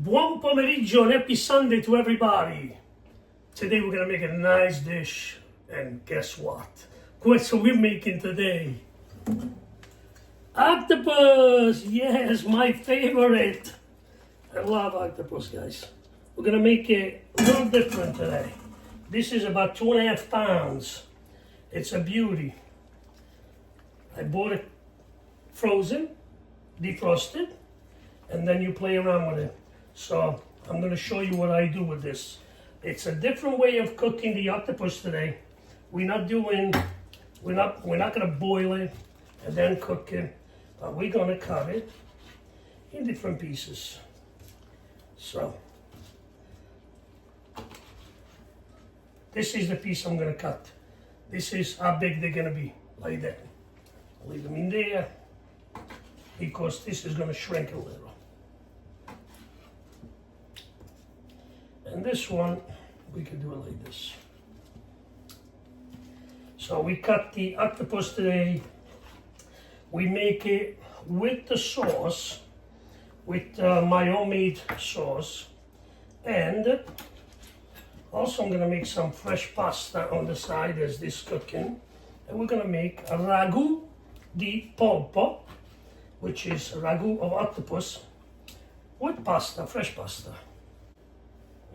Buon pomeriggio and happy Sunday to everybody. Today we're gonna make a nice dish, and guess what? Guess what we're making today? Octopus! Yes, my favorite. I love octopus, guys. We're gonna make it a little different today. This is about 2.5 pounds. It's a beauty. I bought it frozen, defrosted, and then you play around with it. So I'm going to show you what I do with this. It's a different way of cooking the octopus today. We're not going to boil it and then cook it, but we're going to cut it in different pieces. So this is the piece I'm going to cut. This is how big they're going to be, like that. I'll leave them in there because this is going to shrink a little. And this one, we can do it like this. So we cut the octopus today. We make it with the sauce, with my homemade sauce. And also I'm gonna make some fresh pasta on the side as this cooking. And we're gonna make a ragu di polpo, which is a ragu of octopus with pasta, fresh pasta.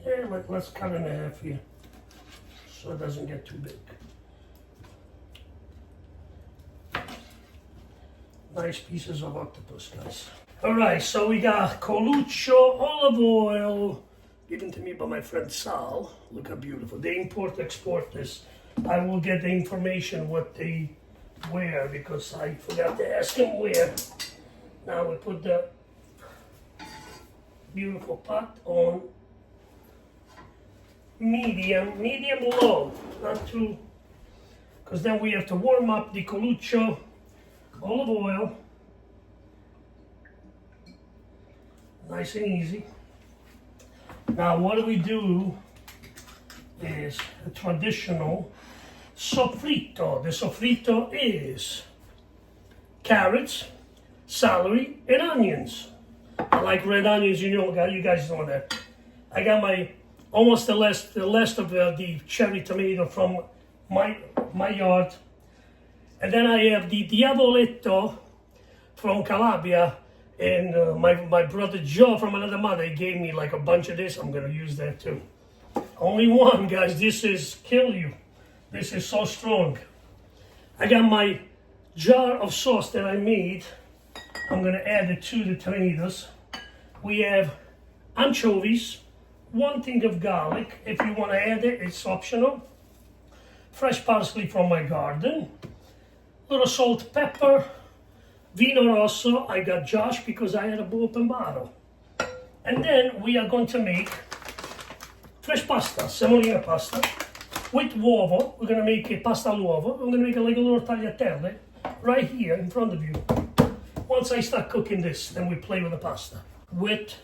Yeah, let's cut it in half here so it doesn't get too big. Nice pieces of octopus, guys. All right, so we got coluccio, olive oil, given to me by my friend Sal. Look how beautiful. They export this. I will get the information what they wear because I forgot to ask him where. Now we put the beautiful pot on medium low, not too, because then we have to warm up the coluccio, olive oil, nice and easy. Now what we do is a traditional sofrito. The sofrito is carrots, celery, and onions. I like red onions, you guys know that. I got my almost the last of the cherry tomato from my yard. And then I have the diavoletto from Calabria, and my brother Joe from another mother, he gave me like a bunch of this. I'm gonna use that too. Only one, guys, this is kill you. This is so strong. I got my jar of sauce that I made. I'm gonna add it to the tomatoes. We have anchovies, 1 thing of garlic. If you want to add it, it's optional. Fresh parsley from my garden. Little salt, pepper. Vino rosso. I got Josh because I had a open bottle. And then we are going to make fresh pasta, semolina pasta, with uovo. We're going to make a pasta all'uovo. I'm going to make it like a little tagliatelle right here in front of you. Once I start cooking this, then we play with the pasta. With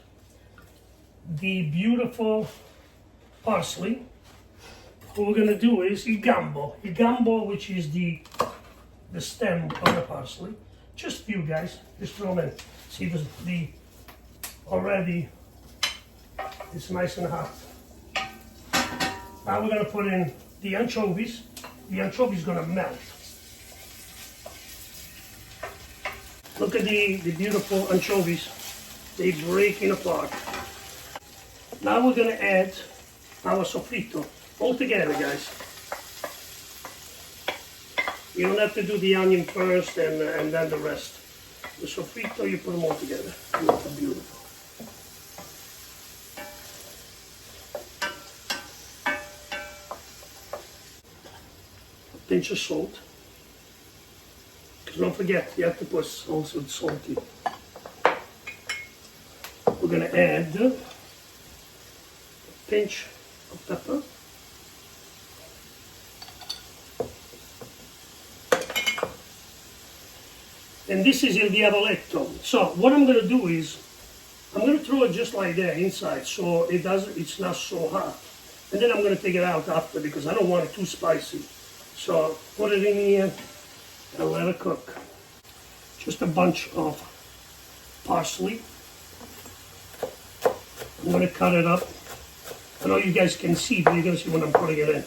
the beautiful parsley, what we're gonna do is il gambo, which is the stem of the parsley. Just a few, guys, just throw them in. See the already, it's nice and hot. Now we're gonna put in the anchovies. The anchovies gonna melt. Look at the beautiful anchovies. They breaking apart. Now we're gonna add our sofrito all together, guys. You don't have to do the onion first and then the rest. The sofrito, you put them all together. Look how beautiful. A pinch of salt. Because don't forget, the octopus also salty. We're gonna add a pinch of pepper. And this is il diavoletto. So what I'm gonna do is, I'm gonna throw it just like that inside so it's not so hot. And then I'm gonna take it out after because I don't want it too spicy. So put it in here and let it cook. Just a bunch of parsley. I'm going to cut it up. I know you guys can see, but you're going to see when I'm putting it in.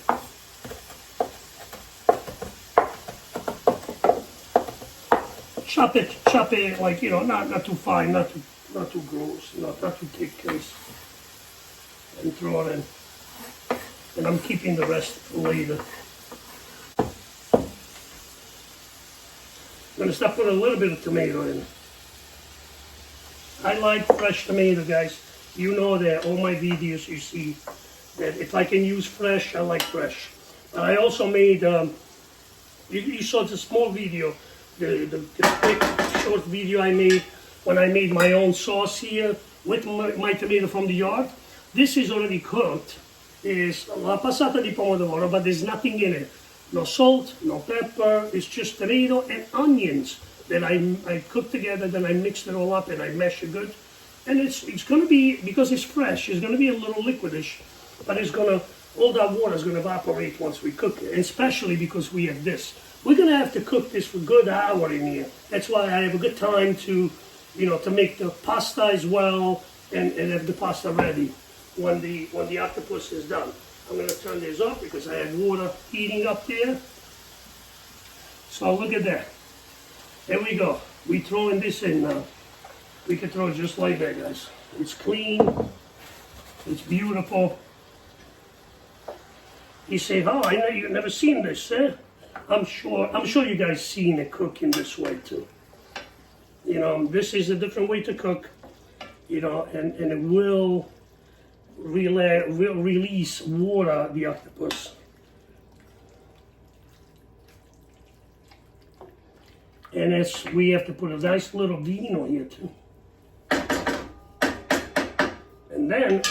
Chop it like, you know, not too fine, not too gross, not too thick case. And throw it in. And I'm keeping the rest for later. I'm going to start putting a little bit of tomato in. I like fresh tomato, guys. You know that all my videos you see that if I can use fresh, I like fresh. But I also made, you saw the small video, the quick short video I made when I made my own sauce here with my tomato from the yard. This is already cooked. It's la passata di pomodoro, but there's nothing in it. No salt, no pepper. It's just tomato and onions that I cooked together. Then I mixed it all up and I mashed it good. And it's going to be, because it's fresh, it's going to be a little liquidish, but it's going to, all that water is going to evaporate once we cook it, and especially because we have this. We're going to have to cook this for a good hour in here. That's why I have a good time to, you know, to make the pasta as well and have the pasta ready when the octopus is done. I'm going to turn this off because I have water heating up there. So look at that. There we go. We're throwing this in now. We can throw it just like that, guys. It's clean. It's beautiful. You say, oh, I know you've never seen this, eh? I'm sure you guys seen it cooking this way too. You know, this is a different way to cook, you know, and it will release water, the octopus. And we have to put a nice little vino here too. And then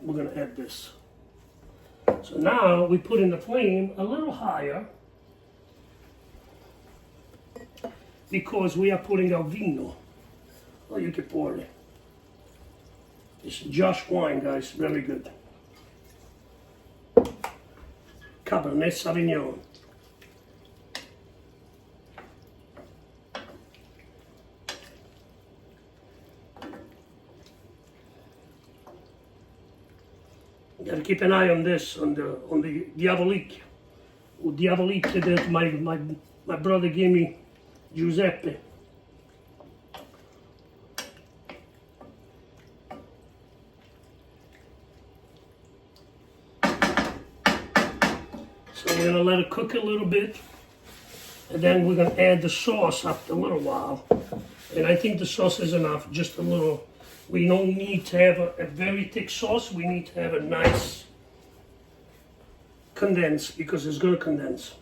we're going to add this. So now we put in the flame a little higher because we are putting our vino. Oh, you can pour it. It's Josh wine, guys. Very good. Cabernet Sauvignon. You gotta keep an eye on this, on the diavolique. Diavolique that my brother gave me, Giuseppe. So we're gonna let it cook a little bit, and then we're gonna add the sauce after a little while. And I think the sauce is enough, just a little. We don't need to have a very thick sauce. We need to have a nice condense, because it's going to condense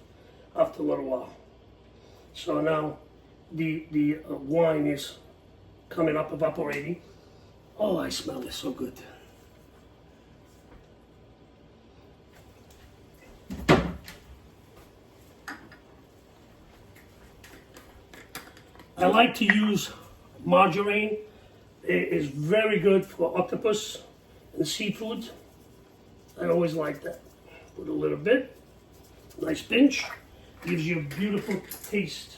after a little while. So now the wine is coming up, evaporating. Oh, I smell it so good. I like to use margarine. It is very good for octopus and seafood. I always like that. Put a little bit, nice pinch, gives you a beautiful taste.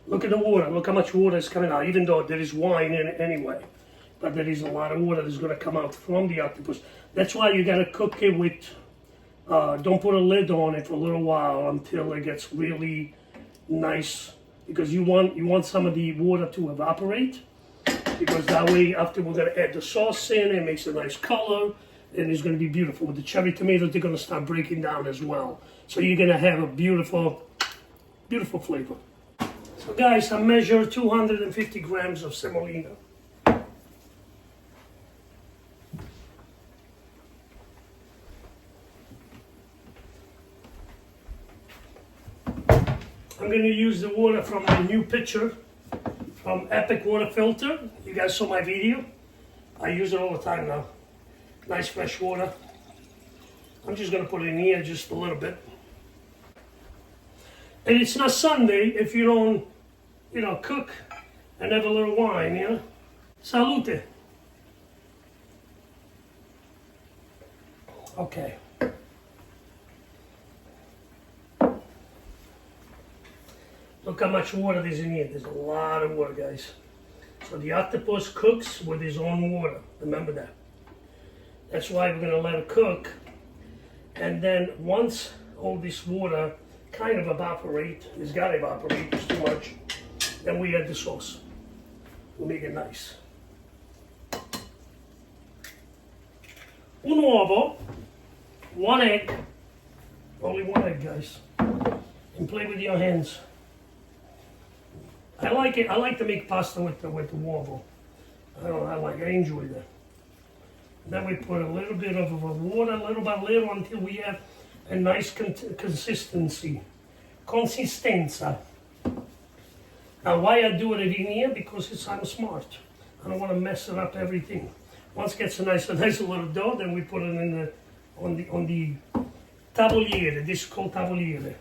Look at the water, look how much water is coming out, even though there is wine in it anyway. But there is a lot of water that's going to come out from the octopus. That's why you got to cook it with, don't put a lid on it for a little while until it gets really nice, because you want some of the water to evaporate, because that way after we're going to add the sauce in, it makes a nice color, and it's going to be beautiful. With the cherry tomatoes, they're going to start breaking down as well. So you're going to have a beautiful, beautiful flavor. So guys, I measured 250 grams of semolina. I'm going to use the water from my new pitcher from Epic Water Filter. You guys saw my video. I use it all the time now. Nice fresh water. I'm just going to put it in here just a little bit. And it's not Sunday if you don't, cook and have a little wine, Salute. Okay. Look how much water there's in here. There's a lot of water, guys. So the octopus cooks with his own water. Remember that. That's why we're gonna let it cook. And then once all this water kind of evaporate, it's gotta evaporate, it's too much, then we add the sauce. We'll make it nice. Un uovo, 1 egg, only 1 egg, guys. And play with your hands. I like it. I like to make pasta with the uovo. I enjoy that. Then we put a little bit of water, little by little, until we have a nice consistency. Consistenza. Now, why I do it in here? Because I'm smart. I don't want to mess it up everything. Once it gets a nice little dough, then we put it in on the tavoliere. This is called tavoliere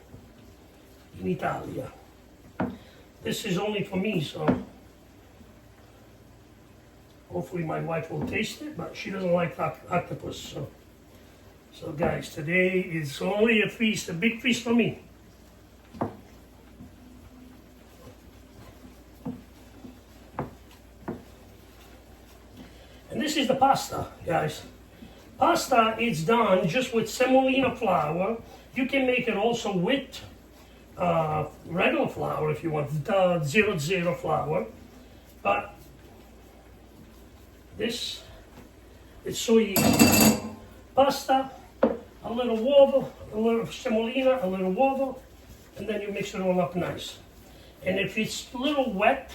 in Italia. This is only for me, so hopefully my wife will taste it, but she doesn't like octopus. So guys, today is only a feast, a big feast for me. And this is the pasta, guys. Pasta is done just with semolina flour. You can make it also with regular flour if you want, 00 flour. But this is so easy. Pasta, a little uovo, a little semolina, a little uovo, and then you mix it all up nice. And if it's a little wet,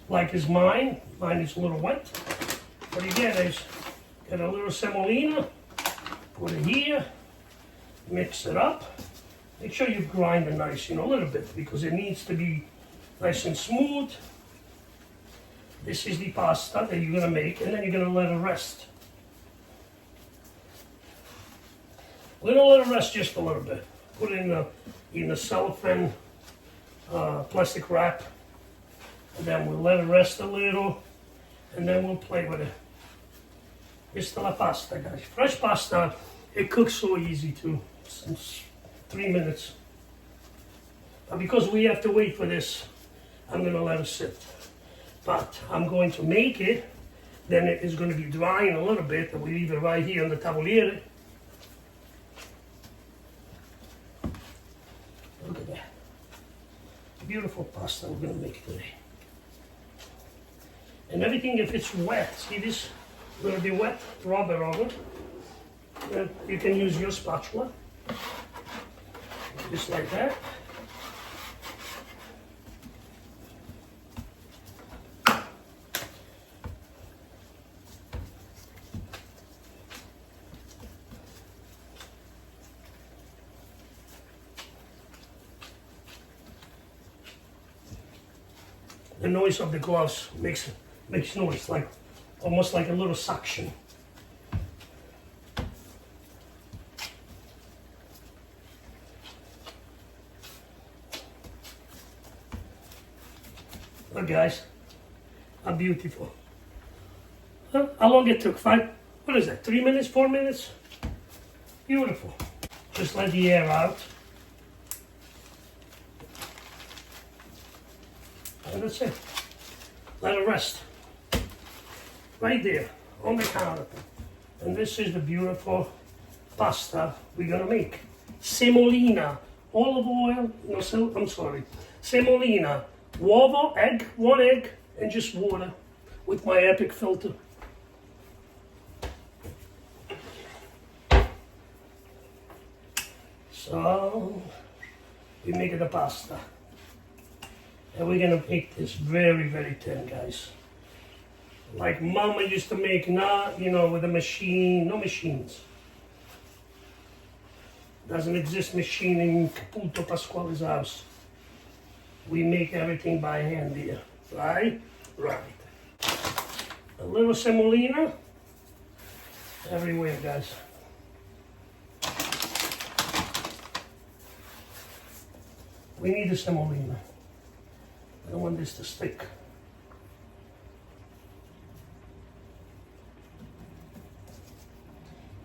like is mine is a little wet, what you get is, get a little semolina, put it here, mix it up. Make sure you grind it nice, a little bit, because it needs to be nice and smooth. This is the pasta that you're gonna make, and then you're gonna let it rest. We're gonna let it rest just a little bit. Put it in the cellophane plastic wrap, and then we'll let it rest a little, and then we'll play with it. Questa la pasta, guys. Fresh pasta, it cooks so easy too. It's 3 minutes. But because we have to wait for this, I'm gonna let it sit. But I'm going to make it, then it is going to be drying a little bit, and we leave it right here on the tavoliere. Look at that. Beautiful pasta we're going to make today. And everything, if it's wet, see this? It's going to be wet, rubber over. You can use your spatula. Just like that. The noise of the gloves makes noise, like almost like a little suction. Look, guys, how beautiful. How long it took? 5? What is that? 3 minutes? 4 minutes? Beautiful. Just let the air out. And that's it. Let it rest. Right there, on the counter. And this is the beautiful pasta we're gonna make. Semolina, olive oil, I'm sorry. Semolina, uovo, egg, 1 egg, and just water with my epic filter. So, we make the pasta. And we're gonna make this very, very thin, guys. Like Mama used to make, not, with a machine, no machines. Doesn't exist machine in Caputo Pasquale's house. We make everything by hand here, right? Right. A little semolina everywhere, guys. We need a semolina. I don't want this to stick.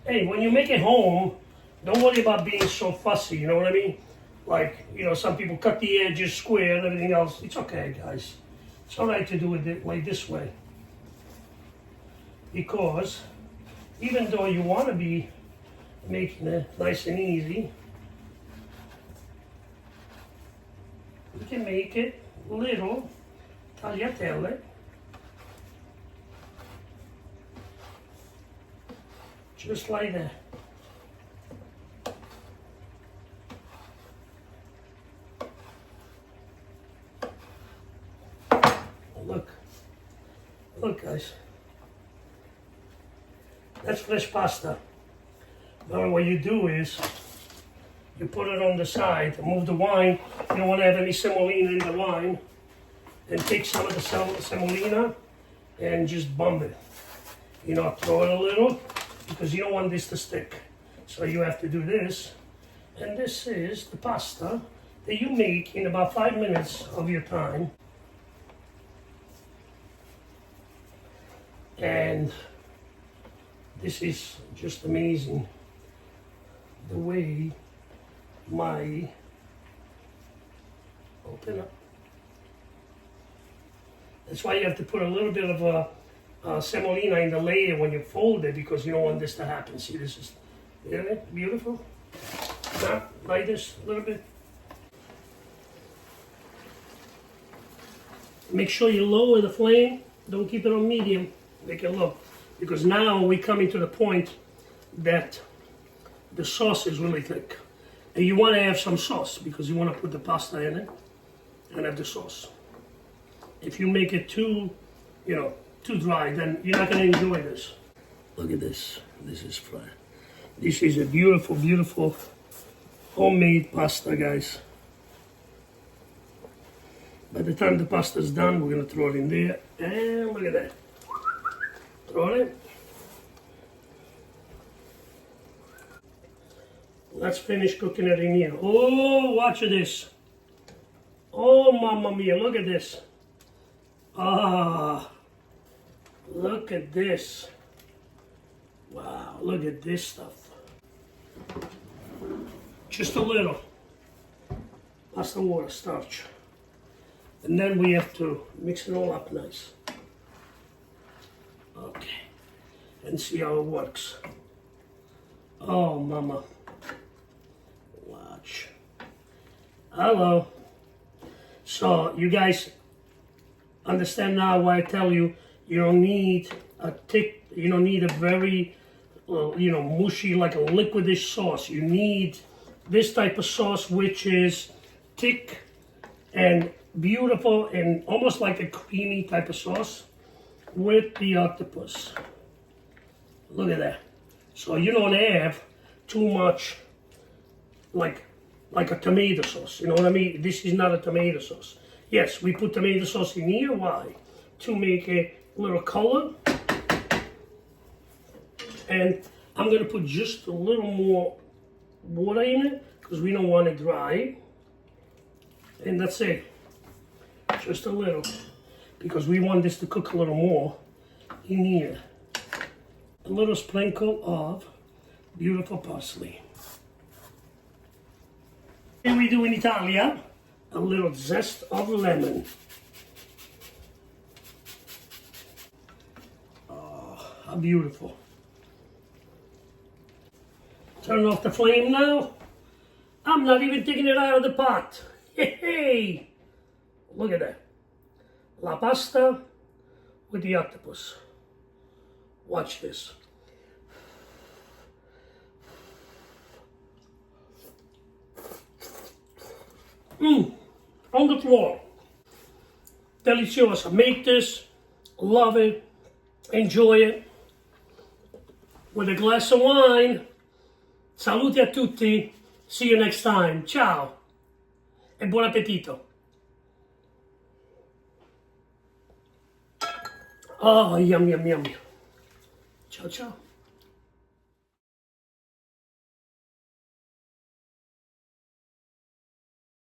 Hey, when you make it home, don't worry about being so fussy, you know what I mean? like, you know, some people cut the edges square and everything else. It's okay, guys. It's all right to do it like this way. Because even though you want to be making it nice and easy, you can make it little tagliatelle. Just like that. Look guys, that's fresh pasta. Now what you do is, you put it on the side, move the wine, you don't want to have any semolina in the wine, and take some of the semolina and just bump it. You know, throw it a little, because you don't want this to stick. So you have to do this, and this is the pasta that you make in about 5 minutes of your time. And this is just amazing, the way my, open up. That's why you have to put a little bit of semolina in the layer when you fold it, because you don't want this to happen. See, this is really beautiful. Now, like this a little bit. Make sure you lower the flame. Don't keep it on medium. Make it low, because now we're coming to the point that the sauce is really thick, and you want to have some sauce because you want to put the pasta in it and have the sauce. If you make it too, you know, too dry, then you're not going to enjoy this. Look at this. This is fried. This is a beautiful, beautiful homemade pasta, guys. By the time the pasta is done, we're going to throw it in there, and look at that. Throw it in. Let's finish cooking it in here. Oh, watch this. Oh, mamma mia, look at this. Ah, look at this. Wow, look at this stuff. Just a little. Pasta water, starch. And then we have to mix it all up nice. Okay, and see how it works. Oh, mama. Watch. Hello. So, you guys understand now why I tell you, you don't need a thick, you don't need a very, you know, mushy, like a liquidish sauce. You need this type of sauce, which is thick and beautiful and almost like a creamy type of sauce with the octopus. Look at that. So you don't have too much like a tomato sauce. You know what I mean? This is not a tomato sauce. Yes, we put tomato sauce in here. Why? To make a little color. And I'm going to put just a little more water in it because we don't want it dry. And that's it. Just a little. Because we want this to cook a little more in here. A little sprinkle of beautiful parsley. And we do in Italia, a little zest of lemon. Oh, how beautiful. Turn off the flame now. I'm not even taking it out of the pot. Hey, look at that. La pasta with the octopus. Watch this. On the floor. Delicioso. Make this, love it, enjoy it. With a glass of wine. Saluti a tutti. See you next time. Ciao. E buon appetito. Oh, yum, yum, yum. Ciao, ciao.